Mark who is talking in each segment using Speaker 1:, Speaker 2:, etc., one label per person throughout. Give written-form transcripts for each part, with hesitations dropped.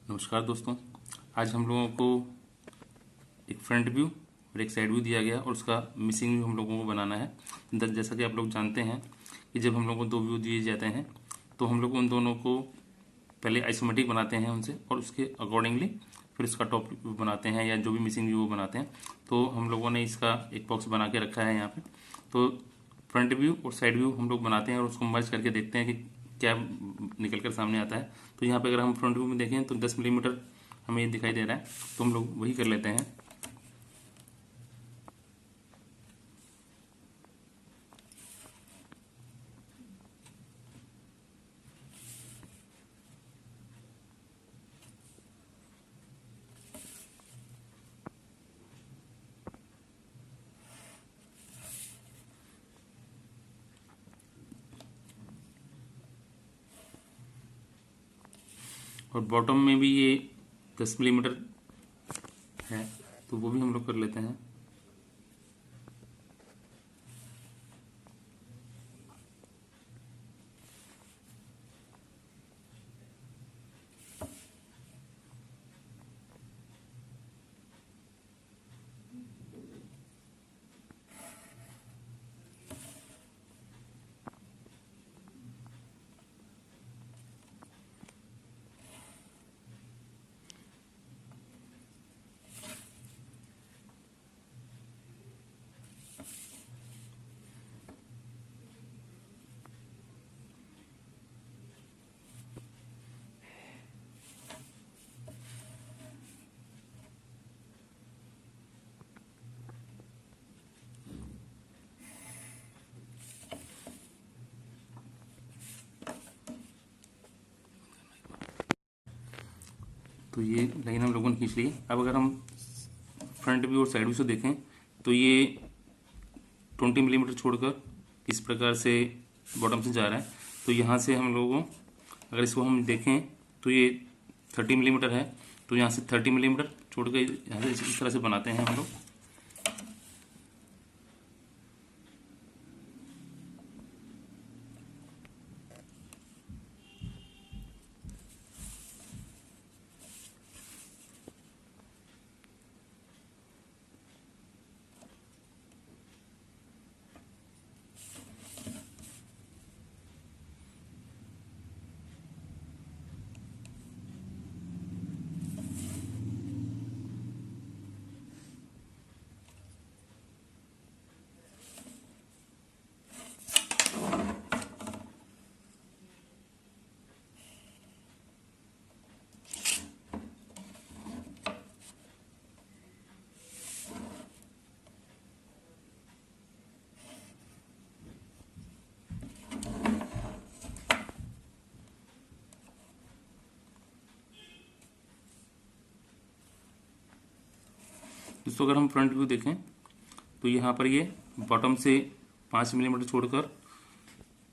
Speaker 1: नमस्कार दोस्तों। आज हम लोगों को एक फ्रंट व्यू और एक साइड व्यू दिया गया और उसका मिसिंग व्यू हम लोगों को बनाना है। जैसा कि आप लोग जानते हैं कि जब हम लोगों को दो व्यू दिए जाते हैं तो हम लोग उन दोनों को पहले आइसोमेट्रिक बनाते हैं उनसे और उसके अकॉर्डिंगली फिर उसका टॉप व्यू बनाते हैं या जो भी मिसिंग व्यू वो बनाते हैं। तो हम लोगों ने इसका एक बॉक्स बना के रखा है यहाँ पे। तो फ्रंट व्यू और साइड व्यू हम लोग बनाते हैं और उसको मर्ज करके देखते हैं कि क्या निकल कर सामने आता है। तो यहाँ पे अगर हम फ्रंट व्यू में देखें तो 10 मिलीमीटर हमें ये दिखाई दे रहा है, तो हम लोग वही कर लेते हैं। और बॉटम में भी ये 10 मिलीमीटर है, तो वो भी हम लोग कर लेते हैं। तो ये लाइन हम लोगों ने खींच ली। अब अगर हम फ्रंट व्यू और साइड व्यू से देखें तो ये 20 मिलीमीटर छोड़कर इस प्रकार से बॉटम से जा रहा है। तो यहाँ से हम लोगों अगर इसको हम देखें तो ये 30 मिलीमीटर है, तो यहाँ से 30 मिलीमीटर छोड़ के यहाँ से इस तरह से बनाते हैं हम लोग। दोस्तों अगर हम फ्रंट व्यू देखें तो यहाँ पर ये बॉटम से 5 मिलीमीटर छोड़कर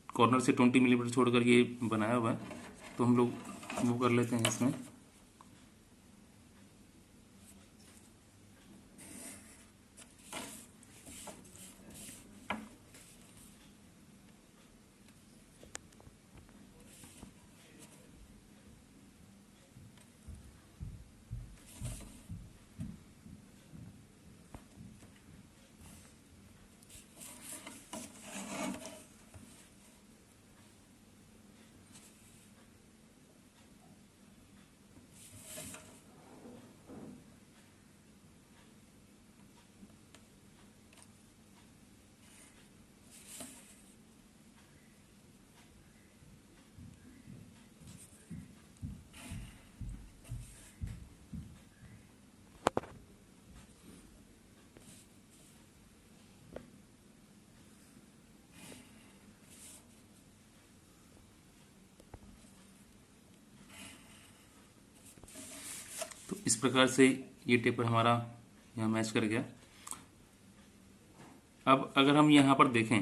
Speaker 1: कॉर्नर से 20 मिलीमीटर छोड़कर ये बनाया हुआ है। तो हम लोग वो कर लेते हैं इसमें। तो इस प्रकार से ये टेपर हमारा यहाँ मैच कर गया। अब अगर हम यहाँ पर देखें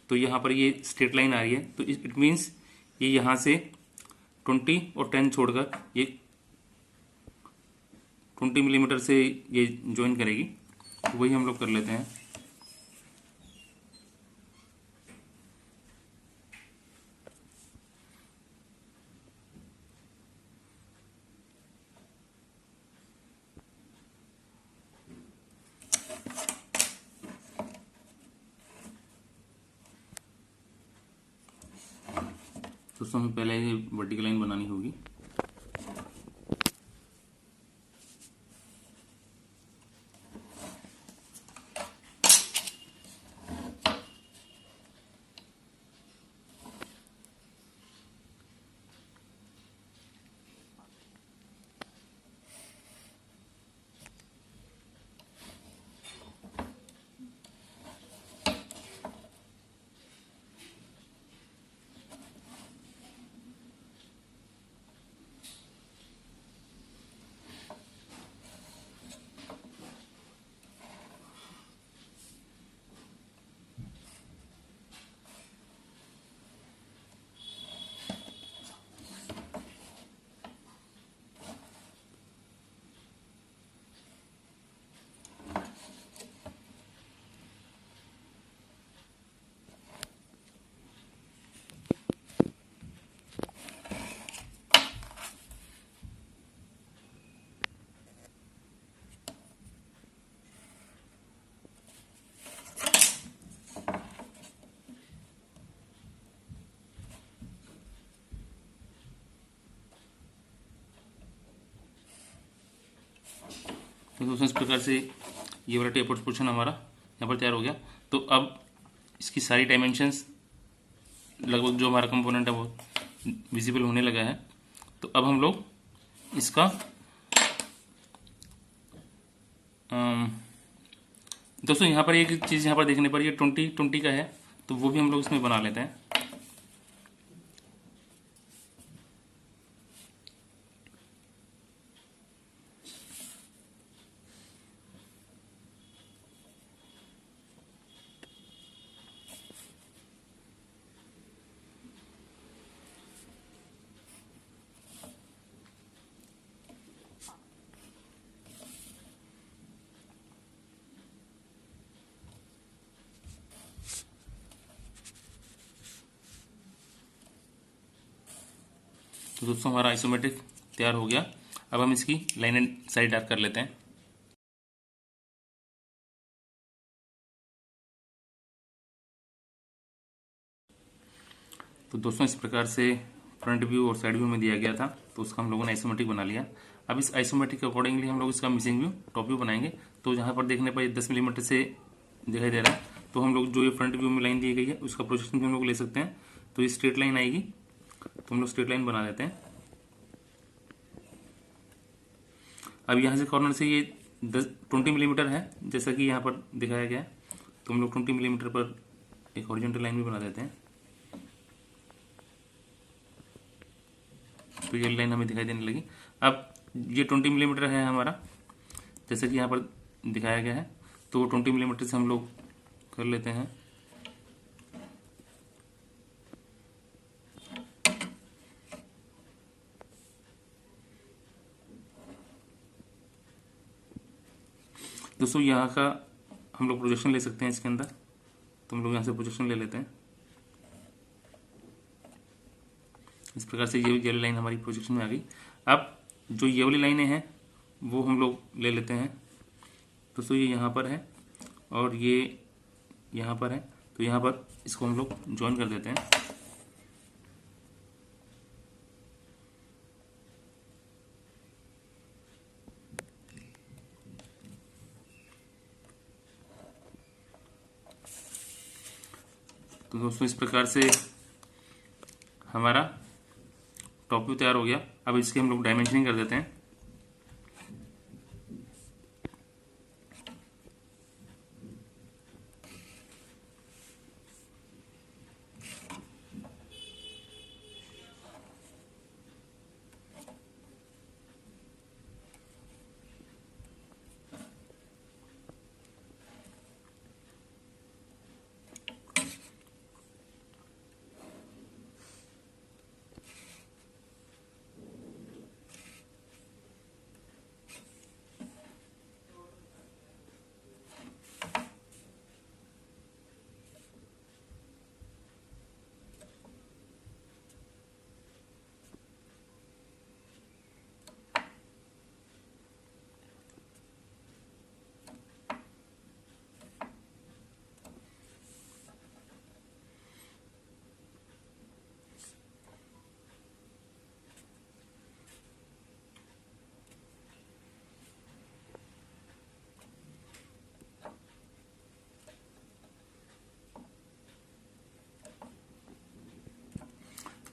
Speaker 1: तो यहाँ पर ये स्ट्रेट लाइन आ रही है, तो इट मीन्स ये यहाँ से 20 और 10 छोड़कर ये 20 मिलीमीटर से ये ज्वाइन करेगी। तो वही हम लोग कर लेते हैं। दोस्तों हमें पहले ये वर्टिकल लाइन बनानी होगी। तो दोस्तों इस प्रकार से ये वाला टेपर्ड पोर्शन हमारा यहाँ पर तैयार हो गया। तो अब इसकी सारी डायमेंशंस लगभग जो हमारा कंपोनेंट है वो विजिबल होने लगा है। तो अब हम लोग इसका दोस्तों यहाँ पर एक चीज़ यहाँ पर देखने पर ये 20 का है, तो वो भी हम लोग इसमें बना लेते हैं। तो दोस्तों हमारा आइसोमेट्रिक तैयार हो गया। अब हम इसकी लाइन एंड साइड डार्क कर लेते हैं। तो दोस्तों इस प्रकार से फ्रंट व्यू और साइड व्यू में दिया गया था, तो उसका हम लोगों ने आइसोमेट्रिक बना लिया। अब इस आइसोमेट्रिक के अकॉर्डिंगली हम लोग इसका मिसिंग व्यू, टॉप व्यू बनाएंगे। तो जहाँ पर देखने पर 10 मिलीमीटर से दिखाई दे रहा है, तो हम लोग जो ये फ्रंट व्यू में लाइन दी गई है उसका प्रोजेक्शन भी हम लोग ले सकते हैं। तो ये स्ट्रेट लाइन आएगी, तो हम लोग स्ट्रेट लाइन बना देते हैं। अब यहाँ से कॉर्नर से ये 20 मिलीमीटर है, जैसा कि यहाँ पर दिखाया गया है। तो हम लोग 20 मिलीमीटर पर एक हॉरिजॉन्टल लाइन भी बना देते हैं। तो ये लाइन हमें दिखाई देने लगी। अब ये 20 मिलीमीटर है हमारा, जैसा कि यहाँ पर दिखाया गया है। तो 20 मिलीमीटर से हम लोग कर लेते हैं। दोस्तों यहाँ का हम लोग प्रोजेक्शन ले सकते हैं इसके अंदर, तो हम लोग यहाँ से प्रोजेक्शन ले लेते हैं। इस प्रकार से ये वाली लाइन हमारी प्रोजेक्शन में आ गई। अब जो ये वाली लाइनें हैं वो हम लोग ले लेते हैं। दोस्तों ये यहाँ पर है और ये यहाँ पर है, तो यहाँ पर इसको हम लोग ज्वाइन कर देते हैं। तो दोस्तों इस प्रकार से हमारा टॉप व्यू तैयार हो गया। अब इसकी हम लोग डायमेंशनिंग कर देते हैं।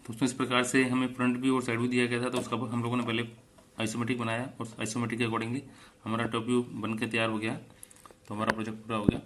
Speaker 1: तो उसमें इस प्रकार से हमें फ्रंट व्यू और साइड व्यू दिया गया था, तो उसका हम लोगों ने पहले आइसोमेट्रिक बनाया और आइसोमेट्रिक के अकॉर्डिंगली हमारा टॉप व्यू बन के तैयार हो गया। तो हमारा प्रोजेक्ट पूरा हो गया।